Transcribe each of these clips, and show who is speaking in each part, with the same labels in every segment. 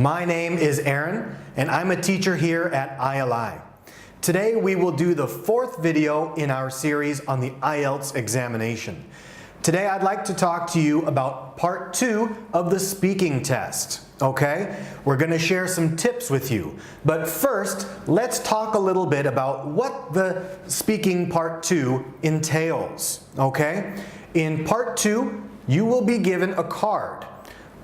Speaker 1: My name is Aaron, and I'm a teacher here at ILI. Today we will do the fourth video in our series on the IELTS examination. Today I'd like to talk to you about part 2 of the speaking test. Okay? We're going to share some tips with you. But first, let's talk a little bit about what the speaking part 2 entails. Okay? In part 2, you will be given a card.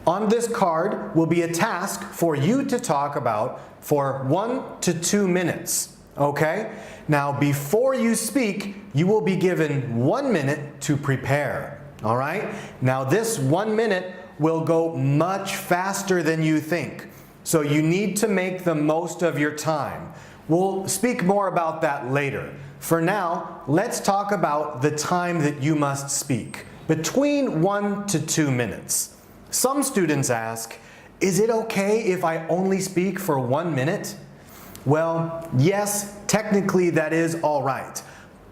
Speaker 1: On this card will be a task for you to talk about for 1 to 2 minutes. Okay? Now, before you speak, you will be given 1 minute to prepare. All right? Now, this 1 minute will go much faster than you think. So you need to make the most of your time. We'll speak more about that later. For now, let's talk about the time that you must speak. Between 1 to 2 minutes. Some students ask, is it okay if I only speak for 1 minute? Well, yes, technically that is all right.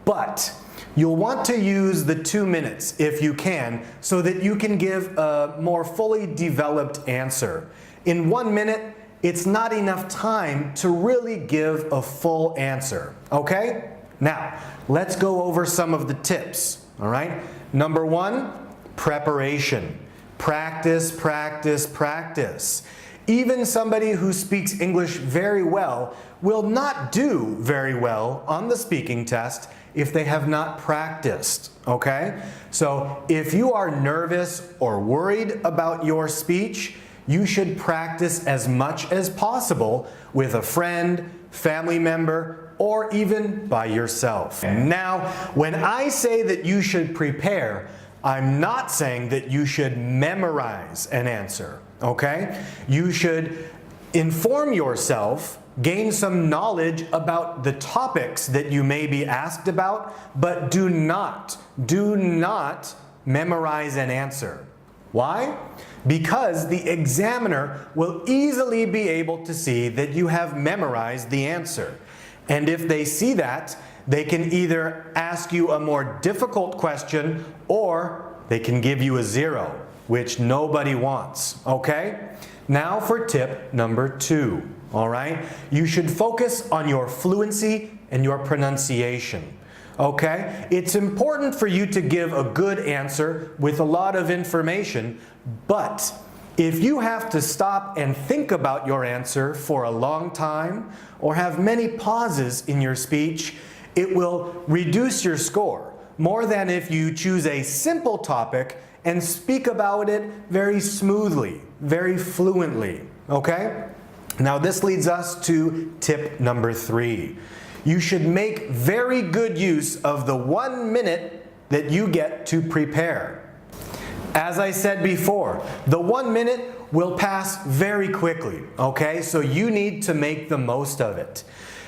Speaker 1: But you'll want to use the 2 minutes if you can, so that you can give a more fully developed answer. In 1 minute, it's not enough time to really give a full answer. Okay? Now, let's go over some of the tips. All right? Number 1, preparation. Practice, practice, practice. Even somebody who speaks English very well will not do very well on the speaking test if they have not practiced, okay? So if you are nervous or worried about your speech, you should practice as much as possible with a friend, family member, or even by yourself. Now, when I say that you should prepare, I'm not saying that you should memorize an answer, okay? You should inform yourself, gain some knowledge about the topics that you may be asked about, but do not memorize an answer. Why? Because the examiner will easily be able to see that you have memorized the answer. And if they see that, they can either ask you a more difficult question or they can give you a 0, which nobody wants, okay? Now for tip number 2, all right? You should focus on your fluency and your pronunciation, okay? It's important for you to give a good answer with a lot of information, but if you have to stop and think about your answer for a long time or have many pauses in your speech, it will reduce your score more than if you choose a simple topic and speak about it very smoothly, very fluently, okay? Now this leads us to tip number 3. You should make very good use of the 1 minute that you get to prepare. As I said before, the 1 minute will pass very quickly, okay? So you need to make the most of it.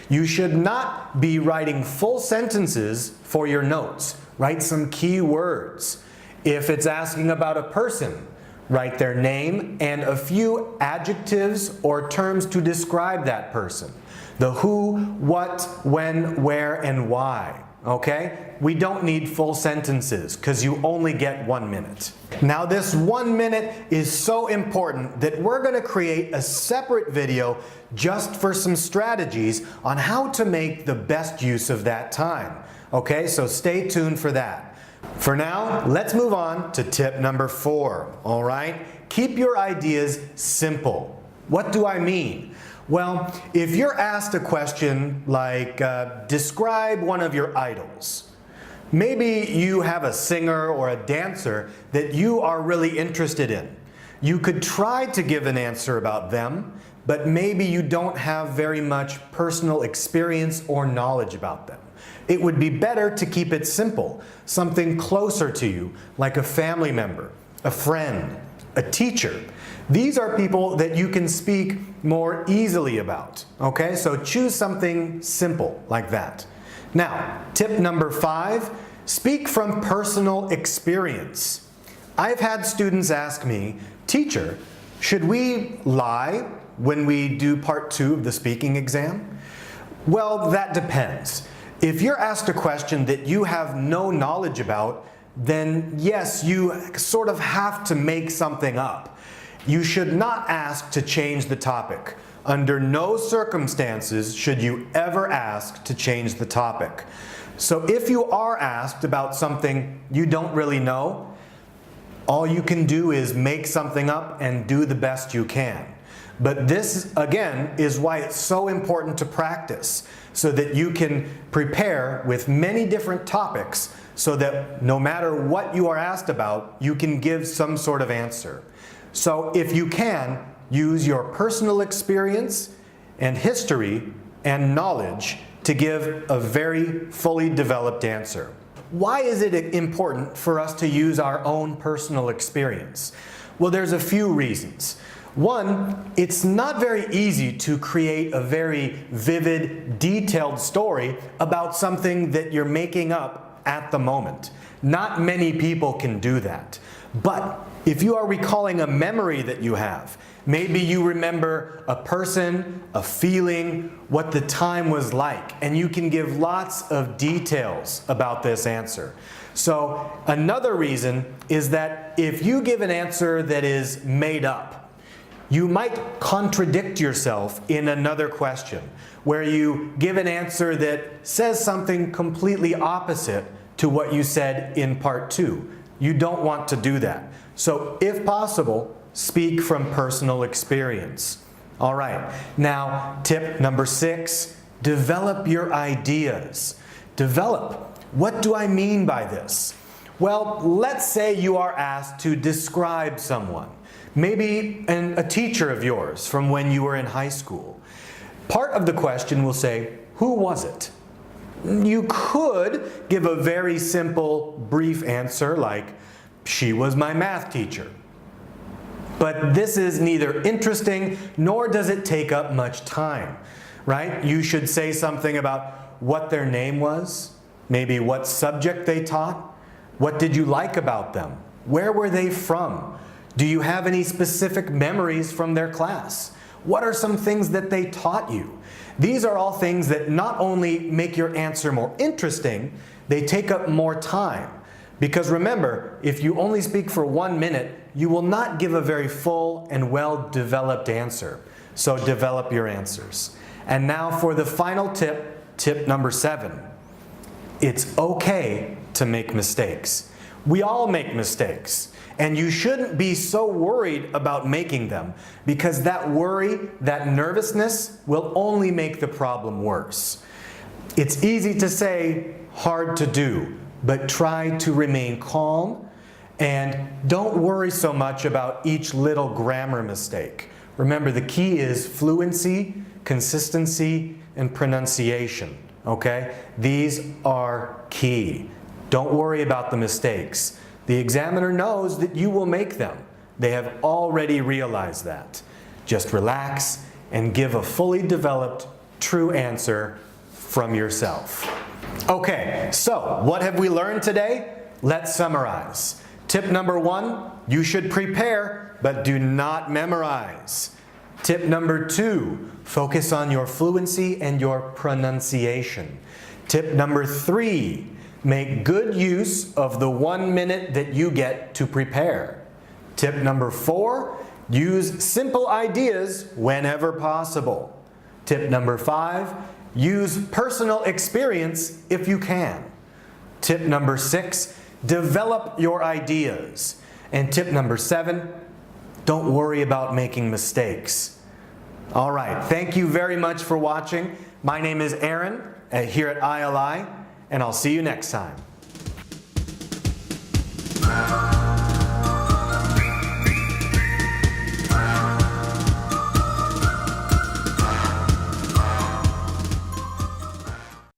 Speaker 1: You should not be writing full sentences for your notes. Write some key words. If it's asking about a person, write their name and a few adjectives or terms to describe that person. The who, what, when, where, and why. Okay? We don't need full sentences because you only get 1 minute. Now this 1 minute is so important that we're going to create a separate video just for some strategies on how to make the best use of that time. Okay, so stay tuned for that. For now, let's move on to tip number 4. All right? Keep your ideas simple. What do I mean? Well, if you're asked a question like, describe one of your idols. Maybe you have a singer or a dancer that you are really interested in. You could try to give an answer about them, but maybe you don't have very much personal experience or knowledge about them. It would be better to keep it simple, something closer to you, like a family member, a friend, a teacher. These are people that you can speak more easily about, okay? So choose something simple like that. Now, tip number 5, speak from personal experience. I've had students ask me, teacher, should we lie when we do part 2 of the speaking exam? Well, that depends. If you're asked a question that you have no knowledge about, then yes, you sort of have to make something up. You should not ask to change the topic. Under no circumstances should you ever ask to change the topic. So if you are asked about something you don't really know, all you can do is make something up and do the best you can. But this, again, is why it's so important to practice, so that you can prepare with many different topics so that no matter what you are asked about, you can give some sort of answer. So if you can, use your personal experience and history and knowledge to give a very fully developed answer. Why is it important for us to use our own personal experience? Well, there's a few reasons. One, it's not very easy to create a very vivid, detailed story about something that you're making up at the moment. Not many people can do that. But if you are recalling a memory that you have, maybe you remember a person, a feeling, what the time was like, and you can give lots of details about this answer. So another reason is that if you give an answer that is made up, you might contradict yourself in another question, where you give an answer that says something completely opposite to what you said in part 2. You don't want to do that. So if possible, speak from personal experience. All right, now tip number 6, develop your ideas. Develop. What do I mean by this? Well, let's say you are asked to describe someone. Maybe a teacher of yours from when you were in high school. Part of the question will say, who was it? You could give a very simple, brief answer like, she was my math teacher. But this is neither interesting nor does it take up much time, right? You should say something about what their name was, maybe what subject they taught, what did you like about them, where were they from? Do you have any specific memories from their class? What are some things that they taught you? These are all things that not only make your answer more interesting, they take up more time. Because remember, if you only speak for 1 minute, you will not give a very full and well-developed answer. So develop your answers. And now for the final tip, tip number 7. It's okay to make mistakes. We all make mistakes. And you shouldn't be so worried about making them, because that worry, that nervousness will only make the problem worse. It's easy to say, hard to do, but try to remain calm and don't worry so much about each little grammar mistake. Remember, the key is fluency, consistency, and pronunciation, okay? These are key. Don't worry about the mistakes. The examiner knows that you will make them. They have already realized that. Just relax and give a fully developed, true answer from yourself. Okay, so what have we learned today? Let's summarize. Tip number 1, you should prepare, but do not memorize. Tip number 2, focus on your fluency and your pronunciation. Tip number 3, make good use of the 1 minute that you get to prepare. Tip number 4, use simple ideas whenever possible. Tip number 5, use personal experience if you can. Tip number 6, develop your ideas. And tip number 7, don't worry about making mistakes. All right, thank you very much for watching. My name is Aaron here at ILI, and I'll see you next time.